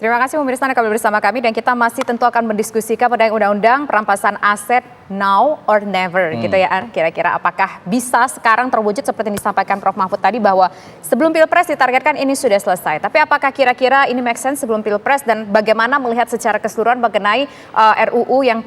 Terima kasih pemirsa Anda kembali bersama kami dan kita masih tentu akan mendiskusikan pada undang-undang perampasan aset now or never gitu ya. Kira-kira apakah bisa sekarang terwujud seperti yang disampaikan Prof. Mahfud tadi bahwa sebelum Pilpres ditargetkan ini sudah selesai. Tapi apakah kira-kira ini make sense sebelum Pilpres dan bagaimana melihat secara keseluruhan mengenai RUU yang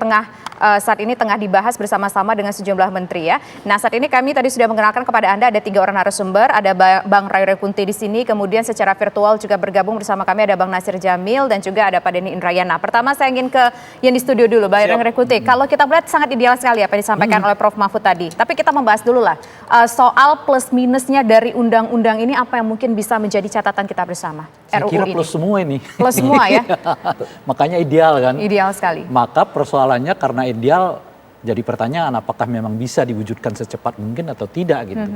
saat ini tengah dibahas bersama-sama dengan sejumlah menteri ya. Nah saat ini kami tadi sudah mengenalkan kepada Anda ada 3 orang narasumber, ada Bang Ray Rangkuti di sini, kemudian secara virtual juga bergabung bersama kami ada Bang Nasir Jamil dan juga ada Pak Denny Indrayana. Pertama saya ingin ke yang di studio dulu, Bang Ray Rangkuti. Kalau kita melihat sangat ideal sekali apa yang disampaikan oleh Prof. Mahfud tadi. Tapi kita membahas dulu lah soal plus minusnya dari undang-undang ini apa yang mungkin bisa menjadi catatan kita bersama. Saya kira plus semua ini. Plus semua ya. Makanya ideal kan. Ideal sekali. Maka persoalannya karena ideal jadi pertanyaan apakah memang bisa diwujudkan secepat mungkin atau tidak gitu.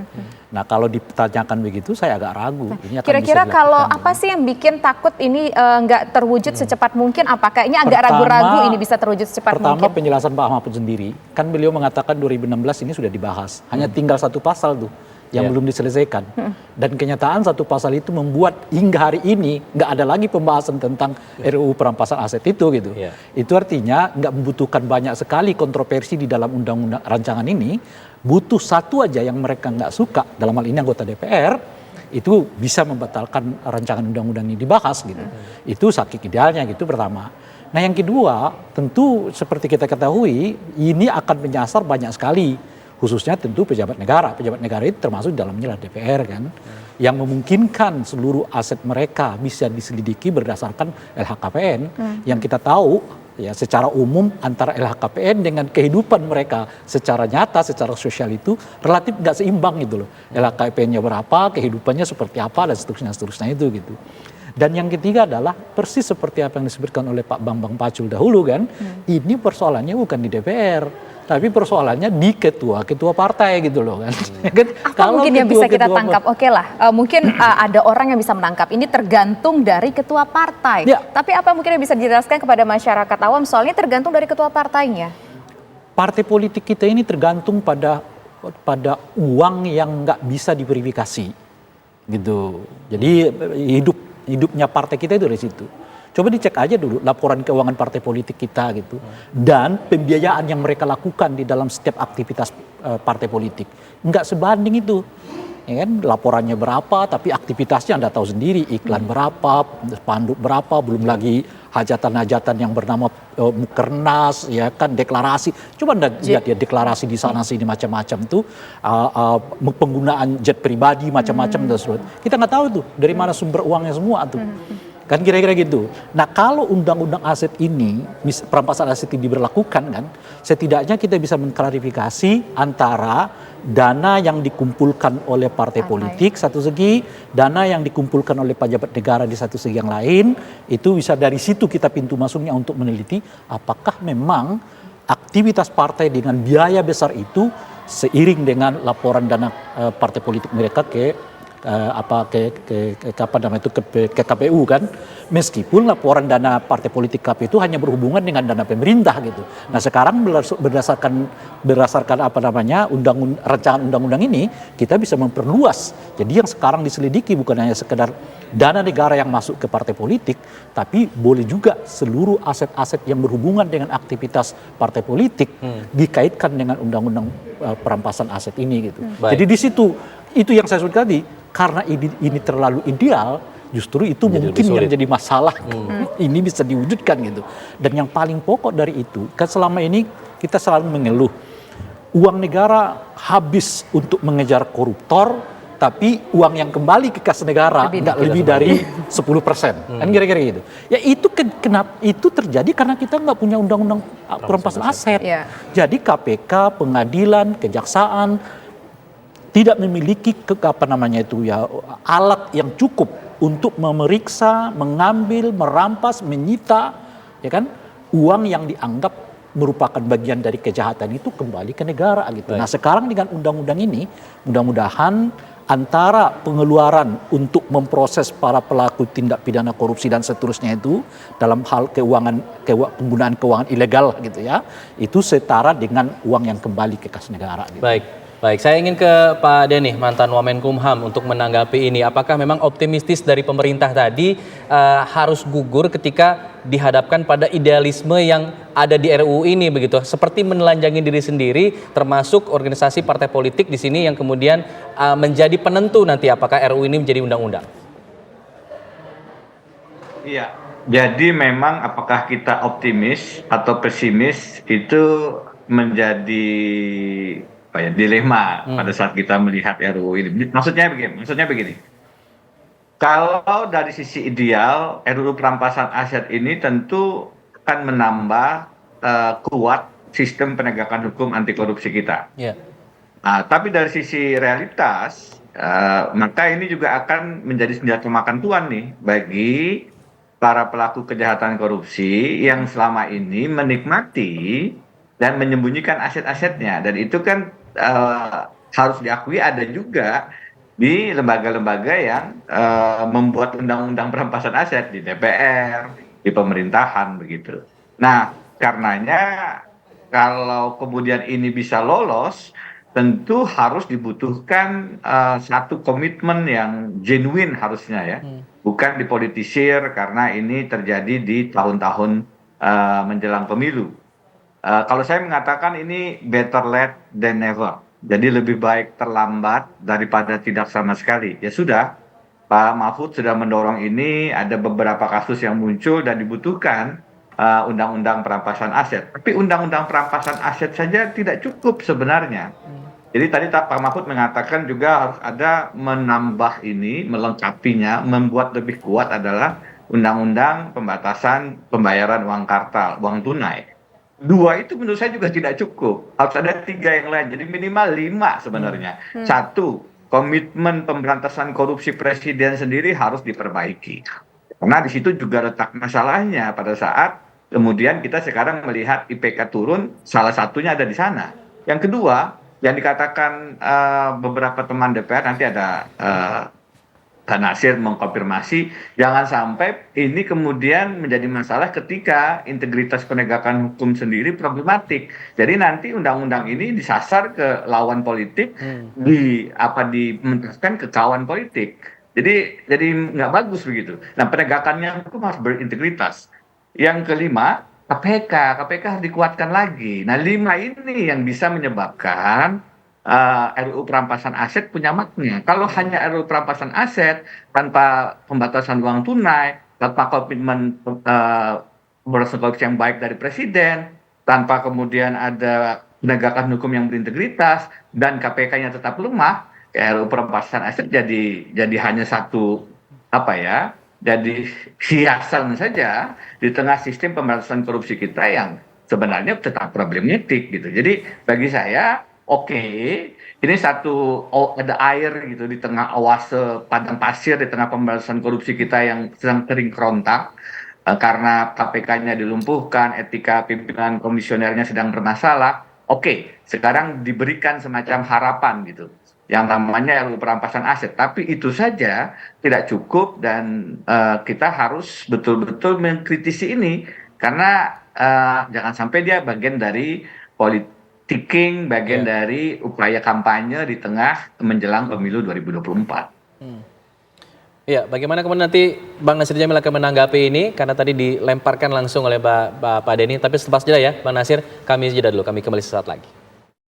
Nah kalau ditanyakan begitu saya agak ragu. Kira-kira kalau apa sih yang bikin takut ini nggak terwujud secepat mungkin? Apakah ini agak ragu-ragu ini bisa terwujud secepat mungkin? Pertama penjelasan Pak Mahfud sendiri. Kan beliau mengatakan 2016 ini sudah dibahas. Hanya tinggal satu pasal tuh yang belum diselesaikan. Dan kenyataan satu pasal itu membuat hingga hari ini nggak ada lagi pembahasan tentang RUU perampasan aset itu gitu. Itu artinya nggak membutuhkan banyak sekali kontroversi di dalam undang-undang rancangan ini. Butuh satu aja yang mereka nggak suka, dalam hal ini anggota DPR, itu bisa membatalkan rancangan undang-undang ini dibahas gitu. Itu saking idealnya gitu pertama. Nah yang kedua, tentu seperti kita ketahui, ini akan menyasar banyak sekali. Khususnya tentu pejabat negara. Pejabat negara itu termasuk dalamnya DPR kan. Yang memungkinkan seluruh aset mereka bisa diselidiki berdasarkan LHKPN. Yang kita tahu ya secara umum antara LHKPN dengan kehidupan mereka secara nyata, secara sosial itu relatif nggak seimbang gitu loh. LHKPN-nya berapa, kehidupannya seperti apa dan seterusnya itu gitu. Dan yang ketiga adalah persis seperti apa yang disebutkan oleh Pak Bambang Pacul dahulu kan. Ini persoalannya bukan di DPR. Tapi persoalannya di ketua partai gitu loh kan. Apa kalau mungkin yang bisa kita tangkap? Oke lah, mungkin ada orang yang bisa menangkap. Ini tergantung dari ketua partai. Ya. Tapi apa mungkin yang bisa dijelaskan kepada masyarakat awam? Soalnya tergantung dari ketua partainya. Partai politik kita ini tergantung pada uang yang nggak bisa diverifikasi, gitu. Jadi hidupnya partai kita itu dari situ. Coba dicek aja dulu laporan keuangan partai politik kita gitu. Dan pembiayaan yang mereka lakukan di dalam setiap aktivitas partai politik. Nggak sebanding itu. Ya kan? Laporannya berapa, tapi aktivitasnya Anda tahu sendiri. Iklan berapa, spanduk berapa, belum lagi hajatan-hajatan yang bernama mukernas, ya kan, deklarasi. Coba Anda lihat ya deklarasi di sana sini macam-macam tuh. Penggunaan jet pribadi macam-macam dan sebagainya. Kita nggak tahu tuh dari mana sumber uangnya semua tuh. Kan kira-kira gitu. Nah kalau undang-undang aset ini, perampasan aset ini diberlakukan kan, setidaknya kita bisa mengklarifikasi antara dana yang dikumpulkan oleh partai politik satu segi, dana yang dikumpulkan oleh pejabat negara di satu segi yang lain, itu bisa dari situ kita pintu masuknya untuk meneliti apakah memang aktivitas partai dengan biaya besar itu seiring dengan laporan dana partai politik mereka ke KPU kan, meskipun laporan dana partai politik KPU itu hanya berhubungan dengan dana pemerintah gitu. Nah sekarang berdasarkan rancangan undang-undang ini kita bisa memperluas. Jadi yang sekarang diselidiki bukan hanya sekedar dana negara yang masuk ke partai politik, tapi boleh juga seluruh aset-aset yang berhubungan dengan aktivitas partai politik dikaitkan dengan undang-undang perampasan aset ini gitu. Jadi di situ itu yang saya sebut tadi. Karena ini terlalu ideal, justru itu mungkin yang jadi masalah. Ini bisa diwujudkan gitu. Dan yang paling pokok dari itu, kan selama ini kita selalu mengeluh uang negara habis untuk mengejar koruptor, tapi uang yang kembali ke kas negara nggak lebih dari 10%. Kan kira-kira gitu. Ya itu kenapa itu terjadi karena kita nggak punya undang-undang perampasan aset. Jadi KPK, pengadilan, kejaksaan tidak memiliki alat yang cukup untuk memeriksa, mengambil, merampas, menyita, ya kan, uang yang dianggap merupakan bagian dari kejahatan itu kembali ke negara gitu. Nah sekarang dengan undang-undang ini, mudah-mudahan antara pengeluaran untuk memproses para pelaku tindak pidana korupsi dan seterusnya itu dalam hal penggunaan keuangan ilegal gitu ya, itu setara dengan uang yang kembali ke kas negara. Gitu. Baik. Baik, saya ingin ke Pak Denny, mantan Wamenkumham, untuk menanggapi ini. Apakah memang optimistis dari pemerintah tadi harus gugur ketika dihadapkan pada idealisme yang ada di RUU ini begitu, seperti menelanjangi diri sendiri, termasuk organisasi partai politik di sini yang kemudian menjadi penentu nanti apakah RUU ini menjadi undang-undang? Iya, jadi memang apakah kita optimis atau pesimis itu menjadi dilema pada saat kita melihat RUU ini. Maksudnya begini. Kalau dari sisi ideal, RUU perampasan aset ini tentu akan menambah kuat sistem penegakan hukum anti korupsi kita. Yeah. Nah, tapi dari sisi realitas, maka ini juga akan menjadi senjata makan tuan nih bagi para pelaku kejahatan korupsi yang selama ini menikmati dan menyembunyikan aset-asetnya. Dan itu kan harus diakui ada juga di lembaga-lembaga yang membuat undang-undang perampasan aset di DPR, di pemerintahan begitu. Nah, karenanya kalau kemudian ini bisa lolos, tentu harus dibutuhkan satu komitmen yang genuine harusnya ya, bukan dipolitisir karena ini terjadi di tahun-tahun menjelang pemilu. Kalau saya mengatakan ini better late than never. Jadi lebih baik terlambat daripada tidak sama sekali. Ya sudah, Pak Mahfud sudah mendorong ini, ada beberapa kasus yang muncul dan dibutuhkan undang-undang perampasan aset. Tapi undang-undang perampasan aset saja tidak cukup sebenarnya. Jadi tadi Pak Mahfud mengatakan juga harus ada menambah ini, melengkapinya, membuat lebih kuat adalah undang-undang pembatasan pembayaran uang kartal, uang tunai. 2 itu menurut saya juga tidak cukup. Harus ada 3 yang lain. Jadi minimal 5 sebenarnya. 1, komitmen pemberantasan korupsi presiden sendiri harus diperbaiki. Karena di situ juga letak masalahnya pada saat kemudian kita sekarang melihat IPK turun, salah satunya ada di sana. Yang kedua, yang dikatakan beberapa teman DPR, nanti ada Pak Nasir mengkonfirmasi, jangan sampai ini kemudian menjadi masalah ketika integritas penegakan hukum sendiri problematik. Jadi nanti undang-undang ini disasar ke lawan politik, dimentaskan ke kawan politik. Jadi nggak bagus begitu. Nah, penegakannya hukum harus berintegritas. Yang kelima, KPK harus dikuatkan lagi. Nah, 5 ini yang bisa menyebabkan RUU perampasan aset punya makna. Kalau hanya RUU perampasan aset tanpa pembatasan uang tunai, tanpa komitmen pemberantasan korupsi yang baik dari presiden, tanpa kemudian ada penegakan hukum yang berintegritas dan KPK-nya tetap lemah, RUU perampasan aset jadi hanya satu jadi hiasan saja di tengah sistem pemberantasan korupsi kita yang sebenarnya tetap problematik gitu. Jadi bagi saya oke, ini ada air gitu di tengah oase padang pasir, di tengah pemberantasan korupsi kita yang sedang kering kerontang karena KPK-nya dilumpuhkan, etika pimpinan komisionernya sedang bermasalah. Oke, sekarang diberikan semacam harapan gitu, yang namanya RUU perampasan aset. Tapi itu saja tidak cukup dan kita harus betul-betul mengkritisi ini karena jangan sampai dia bagian dari politik, bagian dari upaya kampanye di tengah menjelang pemilu 2024. Ya, bagaimana kemudian nanti Bang Nasir Jamil akan menanggapi ini karena tadi dilemparkan langsung oleh Pak Denny. Tapi selepas jeda ya, Bang Nasir, kami jeda dulu. Kami kembali sesaat lagi.